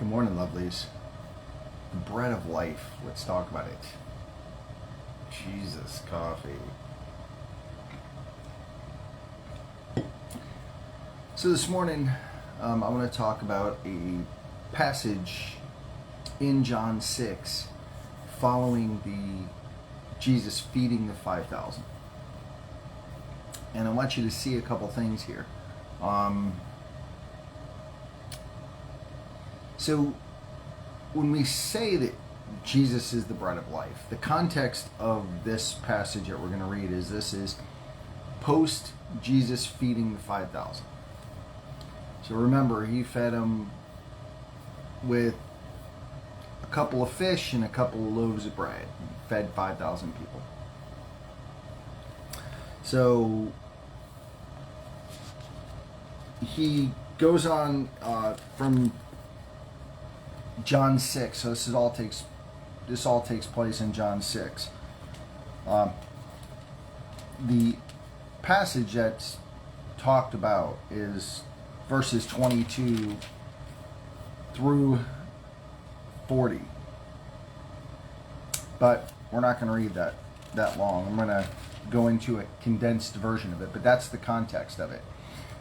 Good morning, lovelies. The bread of life. Let's talk about it. Jesus, coffee. So this morning, I want to talk about a passage in John 6 following the Jesus feeding the 5,000. And I want you to see a couple things here. So when we say that Jesus is the bread of life, the context of this passage that we're going to read is this is post Jesus feeding the 5,000. So remember, he fed them with a couple of fish and a couple of loaves of bread. He fed 5,000 people. So he goes on from John 6. So this all takes place in John 6. The passage that's talked about is verses 22 through 40. But we're not going to read that long. I'm going to go into a condensed version of it, but that's the context of it.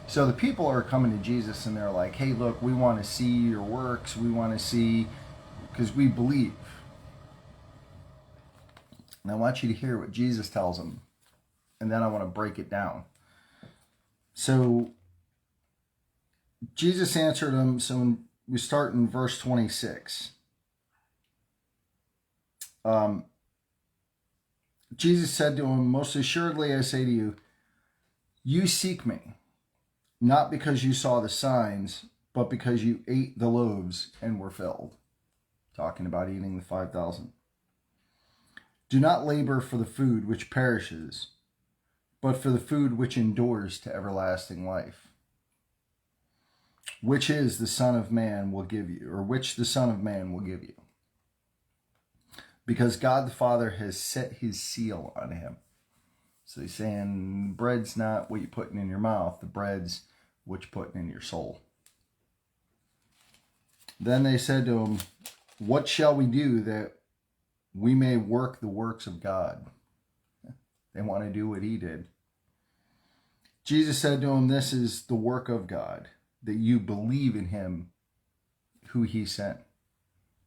So the people are coming to Jesus and they're like, hey, look, we want to see your works. We want to see, because we believe. And I want you to hear what Jesus tells them. And then I want to break it down. So Jesus answered them. So we start in verse 26. Jesus said to him, most assuredly I say to you, you seek me, not because you saw the signs, but because you ate the loaves and were filled. Talking about eating the 5,000. Do not labor for the food which perishes, but for the food which endures to everlasting life, which is the Son of Man will give you, or which the Son of Man will give you. Because God the Father has set his seal on him. So he's saying, bread's not what you're putting in your mouth, the bread's what you're putting in your soul. Then they said to him, what shall we do that we may work the works of God? They want to do what he did. Jesus said to him, this is the work of God, that you believe in him who he sent.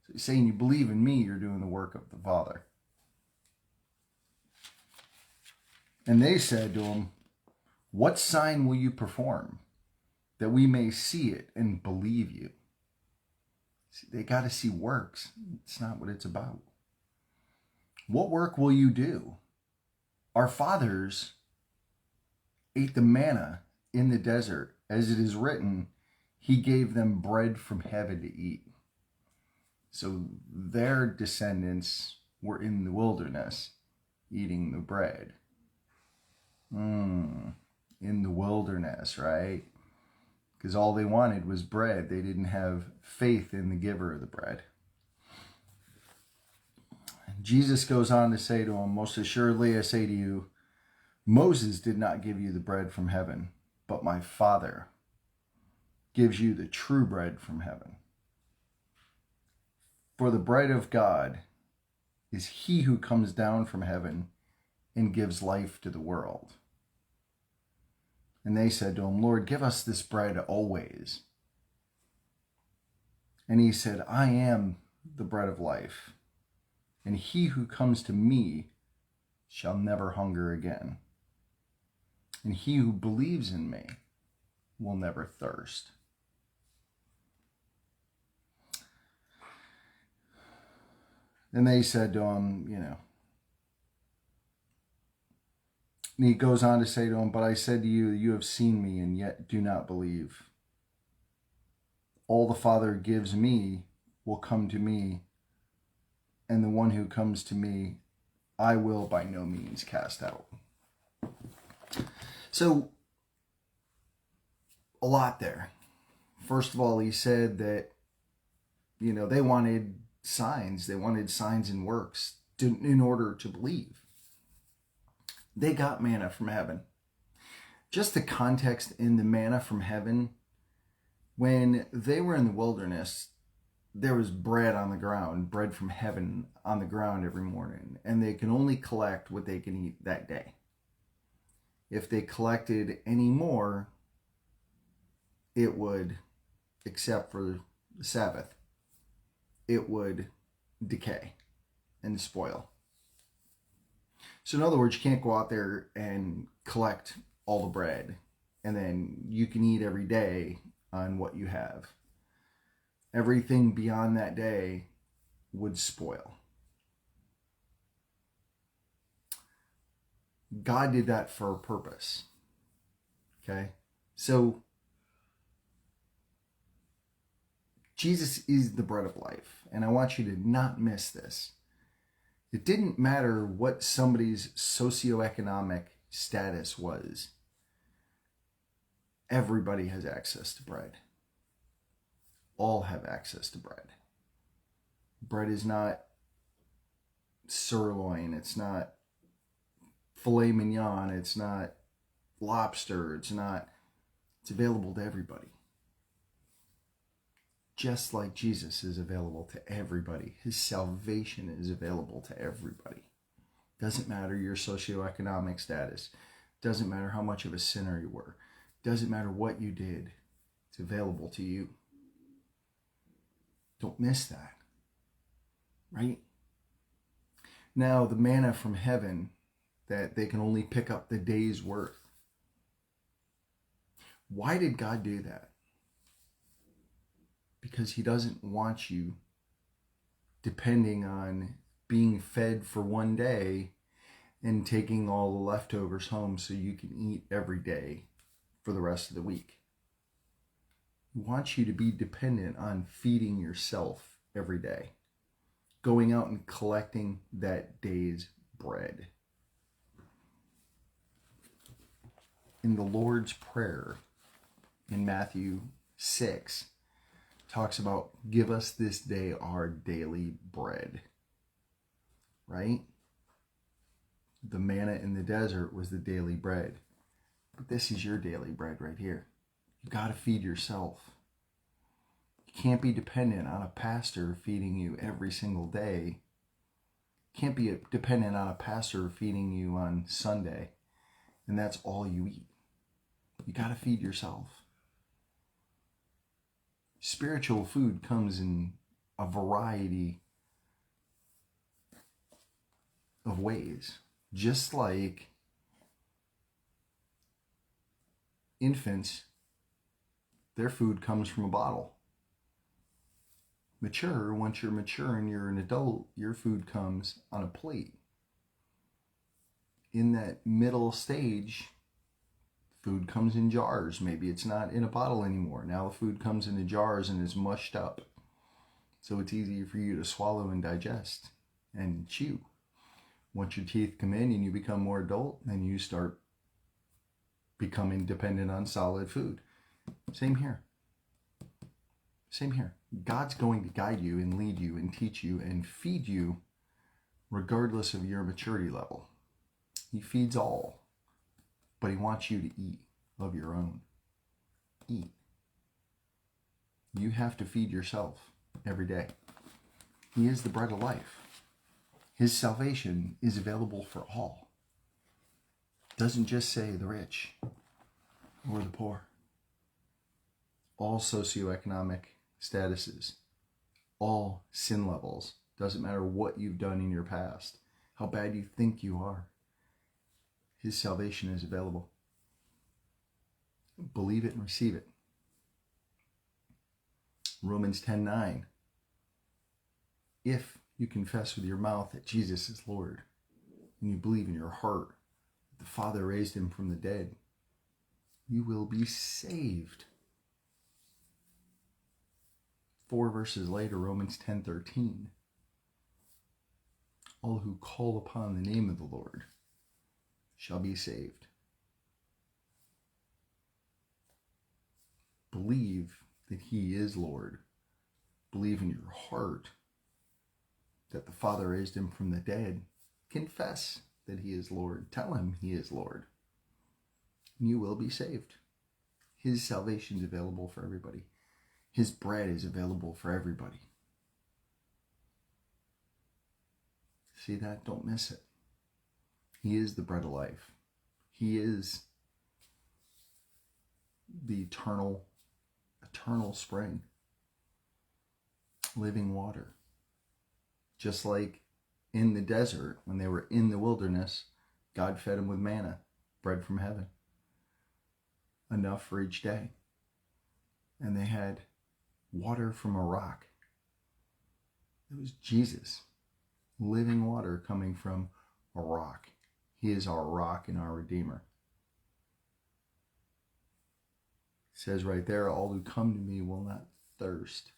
So he's saying, you believe in me, you're doing the work of the Father. And they said to him, what sign will you perform, that we may see it and believe you? See, they got to see works. It's not what it's about. What work will you do? Our fathers ate the manna in the desert. As it is written, he gave them bread from heaven to eat. So their descendants were in the wilderness eating the bread. In the wilderness, right? Because all they wanted was bread. They didn't have faith in the giver of the bread. Jesus goes on to say to him, most assuredly I say to you, Moses did not give you the bread from heaven, but my Father gives you the true bread from heaven. For the bread of God is he who comes down from heaven and gives life to the world. And they said to him, Lord, give us this bread always. And he said, I am the bread of life, and he who comes to me shall never hunger again. And he who believes in me will never thirst. And they said to him, and he goes on to say to him, but I said to you, you have seen me and yet do not believe. All the Father gives me will come to me, and the one who comes to me, I will by no means cast out. So, a lot there. First of all, he said that, they wanted signs. They wanted signs and works in order to believe. They got manna from heaven. Just the context in the manna from heaven, when they were in the wilderness, there was bread on the ground, bread from heaven on the ground every morning, and they can only collect what they can eat that day. If they collected any more, it would, except for the Sabbath, it would decay and spoil. So in other words, you can't go out there and collect all the bread and then you can eat every day on what you have. Everything beyond that day would spoil. God did that for a purpose. Okay? So Jesus is the bread of life, and I want you to not miss this. It didn't matter what somebody's socioeconomic status was. Everybody has access to bread. All have access to bread. Bread is not sirloin. It's not filet mignon. It's not lobster. It's available to everybody. Just like Jesus is available to everybody. His salvation is available to everybody. Doesn't matter your socioeconomic status. Doesn't matter how much of a sinner you were. Doesn't matter what you did. It's available to you. Don't miss that. Right? Now, the manna from heaven that they can only pick up the day's worth. Why did God do that? Because he doesn't want you depending on being fed for one day and taking all the leftovers home so you can eat every day for the rest of the week. He wants you to be dependent on feeding yourself every day, going out and collecting that day's bread. In the Lord's Prayer in Matthew 6, talks about, give us this day our daily bread, right? The manna in the desert was the daily bread. But this is your daily bread right here. You got to feed yourself. You can't be dependent on a pastor feeding you every single day. You can't be dependent on a pastor feeding you on Sunday, and that's all you eat. You got to feed yourself. Spiritual food comes in a variety of ways. Just like infants, their food comes from a bottle. Once you're mature and you're an adult, your food comes on a plate. In that middle stage, food comes in jars. Maybe it's not in a bottle anymore. Now the food comes in the jars and is mushed up. So it's easier for you to swallow and digest and chew. Once your teeth come in and you become more adult, then you start becoming dependent on solid food. Same here. Same here. God's going to guide you and lead you and teach you and feed you regardless of your maturity level. He feeds all. But he wants you to eat of your own. Eat. You have to feed yourself every day. He is the bread of life. His salvation is available for all. It doesn't just say the rich or the poor. All socioeconomic statuses, all sin levels. Doesn't matter what you've done in your past, how bad you think you are. His salvation is available. Believe it and receive it. Romans 10:9. If you confess with your mouth that Jesus is Lord, and you believe in your heart that the Father raised him from the dead, you will be saved. 4 verses later, Romans 10:13. All who call upon the name of the Lord shall be saved. Believe that he is Lord. Believe in your heart that the Father raised him from the dead. Confess that he is Lord. Tell him he is Lord. And you will be saved. His salvation is available for everybody. His bread is available for everybody. See that? Don't miss it. He is the bread of life. He is the eternal spring, living water. Just like in the desert, when they were in the wilderness, God fed them with manna, bread from heaven, enough for each day. And they had water from a rock. It was Jesus, living water coming from a rock. He is our rock and our Redeemer. It says right there, all who come to me will not thirst,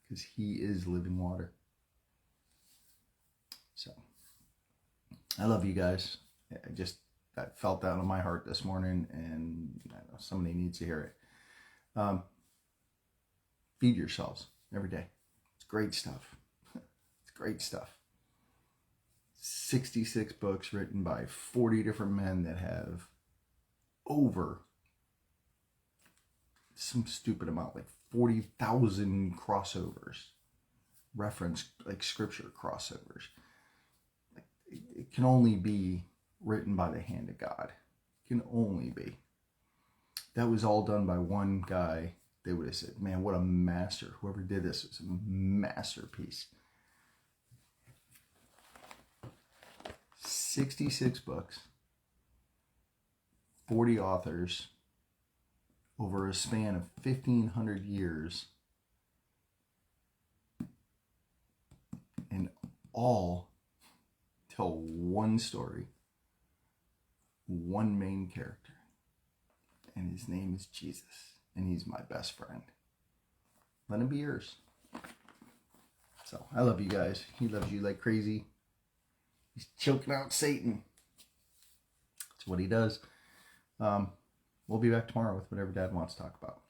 because he is living water. So, I love you guys. I felt that on my heart this morning, and I know somebody needs to hear it. Feed yourselves every day. It's great stuff. It's great stuff. 66 books written by 40 different men that have over some stupid amount, like 40,000 crossovers, reference like scripture crossovers. It can only be written by the hand of God. It can only be. That was all done by one guy. They would have said, man, what a master. Whoever did this was a masterpiece. 66 books, 40 authors, over a span of 1,500 years, and all tell one story, one main character, and his name is Jesus, and he's my best friend. Let him be yours. So, I love you guys. He loves you like crazy. He's choking out Satan. That's what he does. We'll be back tomorrow with whatever Dad wants to talk about.